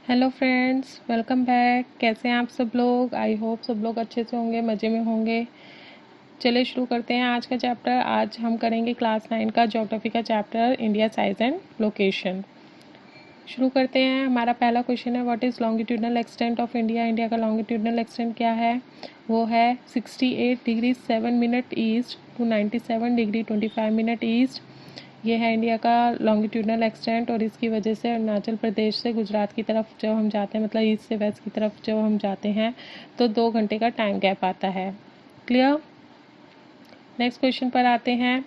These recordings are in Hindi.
Hello friends, welcome back. कैसे हैं आप सब लोग? आई होप सब लोग अच्छे से होंगे, मज़े में होंगे। चलिए शुरू करते हैं आज का चैप्टर। आज हम करेंगे क्लास 9 का ज्योग्राफी का chapter, India size and location. शुरू करते हैं। हमारा पहला क्वेश्चन है, what is longitudinal extent of India. India का लॉन्गिट्यूडनल एक्सटेंट क्या है? वो है 68 degree 7 minute east to 97 degree 25 minute east. ये है इंडिया का लॉन्गिट्यूडनल एक्सटेंट, और इसकी वजह से अरुणाचल प्रदेश से गुजरात की तरफ जब हम जाते हैं, मतलब ईस्ट से वेस्ट की तरफ जब हम जाते हैं, तो 2 घंटे का टाइम गैप आता है। क्लियर? नेक्स्ट क्वेश्चन पर आते हैं।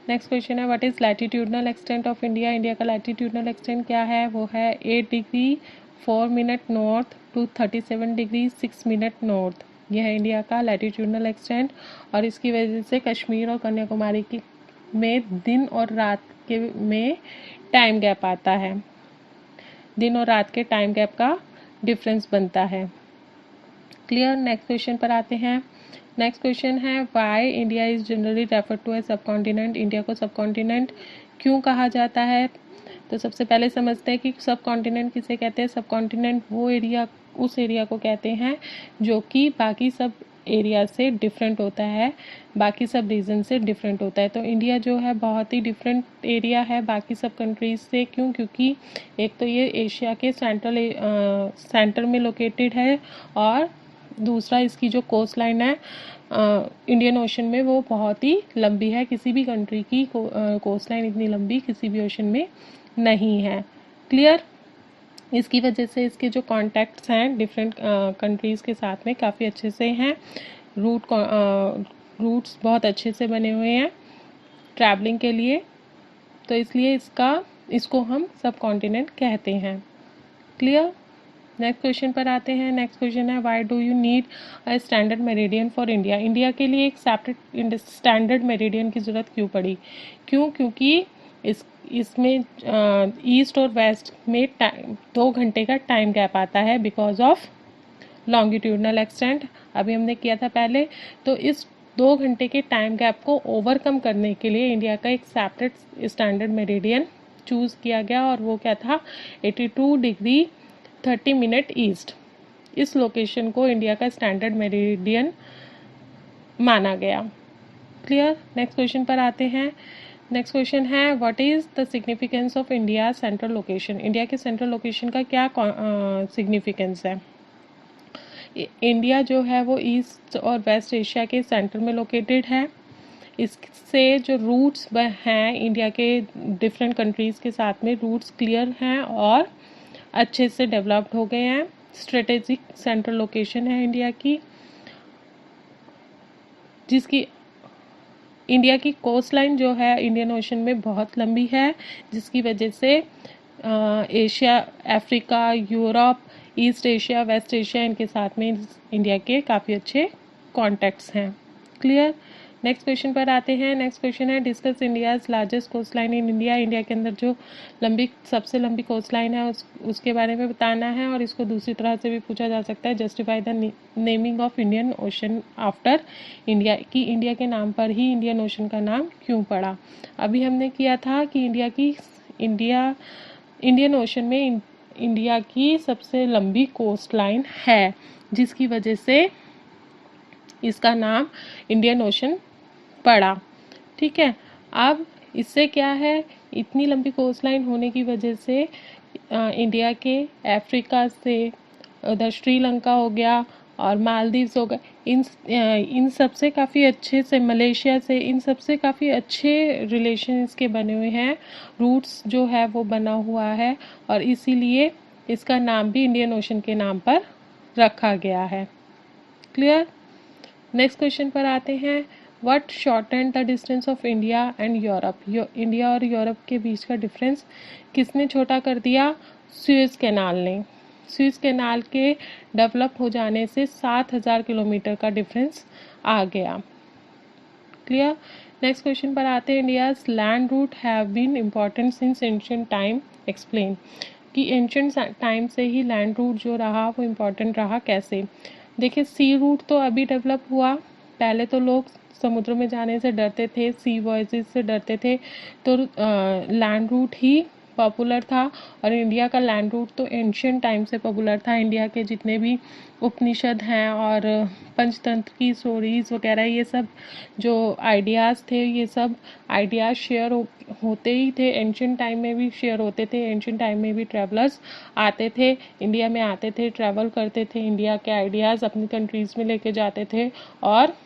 नेक्स्ट क्वेश्चन है, what is latitudinal extent of India. India का लैटिट्यूडनल एक्सटेंट क्या है? वो है 8 degree 4 minute north to 37 degree 6 minute north. यह है इंडिया का लैटिट्यूडनल एक्सटेंट, और इसकी वजह से कश्मीर और कन्याकुमारी की में दिन और रात के में टाइम गैप आता है। दिन और रात के टाइम गैप का डिफरेंस बनता है। क्लियर? नेक्स्ट क्वेश्चन पर आते हैं। नेक्स्ट क्वेश्चन है, why India is generally refer to as subcontinent. India को सब कॉन्टिनेंट क्यों कहा जाता है? तो सबसे पहले समझते हैं कि सब कॉन्टिनेंट किसे कहते हैं। सब कॉन्टिनेंट वो एरिया, उस एरिया को कहते हैं जो कि बाकी सब एरिया से डिफरेंट होता है, बाकी सब रीजन से डिफरेंट होता है। तो इंडिया जो है बहुत ही डिफरेंट एरिया है बाकी सब कंट्रीज से। क्यों? क्योंकि एक तो ये एशिया के सेंटर में लोकेटेड है, और दूसरा इसकी जो कोस्ट लाइन है इंडियन ओशन में, वो बहुत ही लंबी है। किसी भी कंट्री की कोस्ट लाइन इतनी लंबी किसी भी ओशन में नहीं है। क्लियर? इसकी वजह से इसके जो कॉन्टैक्ट्स हैं डिफरेंट कंट्रीज़ के साथ में काफ़ी अच्छे से हैं। रूट्स बहुत अच्छे से बने हुए हैं ट्रैवलिंग के लिए, तो इसलिए इसको हम सब कॉन्टिनेंट कहते हैं। क्लियर? नेक्स्ट क्वेश्चन पर आते हैं। नेक्स्ट क्वेश्चन है, why do you need a standard meridian for India. India के लिए एक सेपरेट स्टैंडर्ड मेरिडियन की ज़रूरत क्यों पड़ी? क्यों? क्योंकि इसमें ईस्ट और वेस्ट में 2 घंटे का टाइम गैप आता है बिकॉज ऑफ लॉन्गिट्यूडनल एक्सटेंट। अभी हमने किया था पहले। तो इस 2 घंटे के टाइम गैप को ओवरकम करने के लिए इंडिया का एक सेपरेट स्टैंडर्ड मेरिडियन चूज़ किया गया, और वो क्या था? 82 डिग्री 30 मिनट ईस्ट। इस लोकेशन को इंडिया का स्टैंडर्ड मेरिडियन माना गया। क्लियर? नेक्स्ट क्वेश्चन पर आते हैं। नेक्स्ट क्वेश्चन है, what is the significance of India central location. India के सेंट्रल लोकेशन का क्या सिग्निफिकेंस है? इंडिया जो है वो ईस्ट और वेस्ट एशिया के सेंटर में लोकेटेड है। इससे जो रूट्स हैं इंडिया के डिफरेंट कंट्रीज़ के साथ में, रूट्स क्लियर हैं और अच्छे से डेवलप्ड हो गए हैं। स्ट्रेटेजिक सेंट्रल लोकेशन है इंडिया की, जिसकी इंडिया की कोस्ट लाइन जो है इंडियन ओशन में बहुत लंबी है, जिसकी वजह से Asia, Africa, Europe, East Asia, West Asia, इनके साथ में इंडिया के काफ़ी अच्छे कॉन्टैक्ट्स हैं। क्लियर? नेक्स्ट क्वेश्चन पर आते हैं। नेक्स्ट क्वेश्चन है, discuss India's largest coastline in India. India के अंदर जो सबसे लंबी कोस्ट लाइन है उसके बारे में बताना है, और इसको दूसरी तरह से भी पूछा जा सकता है, justify the naming of Indian ocean after India, कि इंडिया के नाम पर ही इंडियन ओशन का नाम क्यों पड़ा। अभी हमने किया था कि इंडियन ओशन में इंडिया की सबसे लंबी कोस्ट लाइन है, जिसकी वजह से इसका नाम इंडियन ओशन पड़ा। ठीक है? अब इससे क्या है, इतनी लंबी कोस्ट लाइन होने की वजह से इंडिया के अफ्रीका से, उधर श्रीलंका हो गया और मालदीव्स हो गए, इन सब से काफ़ी अच्छे से, मलेशिया से, इन सब से काफ़ी अच्छे रिलेशन इसके बने हुए हैं। रूट्स जो है वो बना हुआ है, और इसीलिए इसका नाम भी इंडियन ओशन के नाम पर रखा गया है। क्लियर? नेक्स्ट क्वेश्चन पर आते हैं, what shortened the distance of India and Europe. India और यूरोप के बीच का डिफरेंस किसने छोटा कर दिया? सुएज कैनाल ने। सुएज कैनाल के डेवलप हो जाने से 7000 किलोमीटर का डिफरेंस आ गया। क्लियर? नेक्स्ट क्वेश्चन पर आते हैं, India's land route have been important since ancient time, explain. कि एंशिएंट टाइम से ही लैंड रूट जो रहा वो इम्पॉर्टेंट रहा। कैसे? देखिए, सी रूट तो अभी डेवलप हुआ, पहले तो लोग समुद्र में जाने से डरते थे, सी वॉयजेस से डरते थे, तो लैंड रूट ही पॉपुलर था। और इंडिया का लैंड रूट तो एंशियंट टाइम से पॉपुलर था। इंडिया के जितने भी उपनिषद हैं और पंचतंत्र की स्टोरीज़ वगैरह, ये सब जो आइडियाज़ थे, ये सब आइडियाज़ शेयर होते ही थे। एंशियंट टाइम में भी शेयर होते थे। एंशियंट टाइम में भी ट्रैवलर्स आते थे, इंडिया में आते थे, ट्रैवल करते थे, इंडिया के आइडियाज़ अपनी कंट्रीज़ में लेके जाते थे। और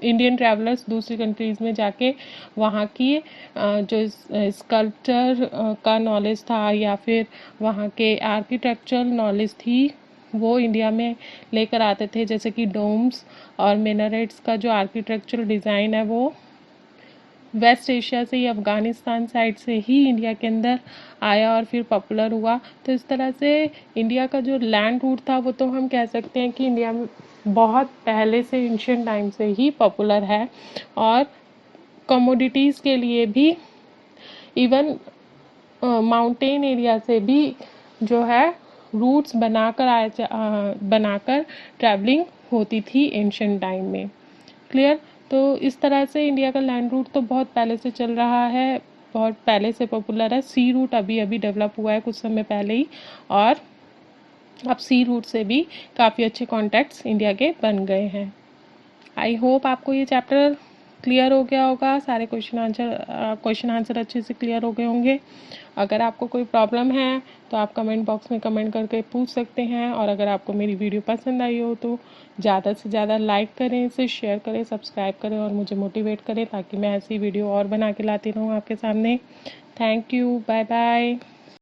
इंडियन ट्रैवलर्स दूसरी कंट्रीज़ में जाके वहाँ की जो स्कल्पचर का नॉलेज था या फिर वहाँ के आर्किटेक्चरल नॉलेज थी, वो इंडिया में लेकर आते थे। जैसे कि डोम्स और मिनारेट्स का जो आर्किटेक्चरल डिज़ाइन है वो वेस्ट एशिया से ही, अफ़गानिस्तान साइड से ही इंडिया के अंदर आया और फिर पॉपुलर हुआ। तो इस तरह से इंडिया का जो लैंड रूट था वो तो हम कह सकते हैं कि इंडिया में बहुत पहले से, एंशियंट टाइम से ही पॉपुलर है। और कमोडिटीज़ के लिए भी इवन माउंटेन एरिया से भी जो है रूट्स बनाकर ट्रैवलिंग होती थी एंशियंट टाइम में। क्लियर? तो इस तरह से इंडिया का लैंड रूट तो बहुत पहले से चल रहा है, बहुत पहले से पॉपुलर है। सी रूट अभी अभी डेवलप हुआ है कुछ समय पहले ही, और अब सी रूट से भी काफ़ी अच्छे कॉन्टैक्ट्स इंडिया के बन गए हैं। आई होप आपको ये चैप्टर क्लियर हो गया होगा, सारे क्वेश्चन आंसर अच्छे से क्लियर हो गए होंगे। अगर आपको कोई प्रॉब्लम है तो आप कमेंट बॉक्स में कमेंट करके पूछ सकते हैं। और अगर आपको मेरी वीडियो पसंद आई हो तो ज़्यादा से ज़्यादा लाइक करें, इसे शेयर करें, सब्सक्राइब करें और मुझे मोटिवेट करें ताकि मैं ऐसी वीडियो और बना के लाती रहूँ आपके सामने। Thank you, bye bye.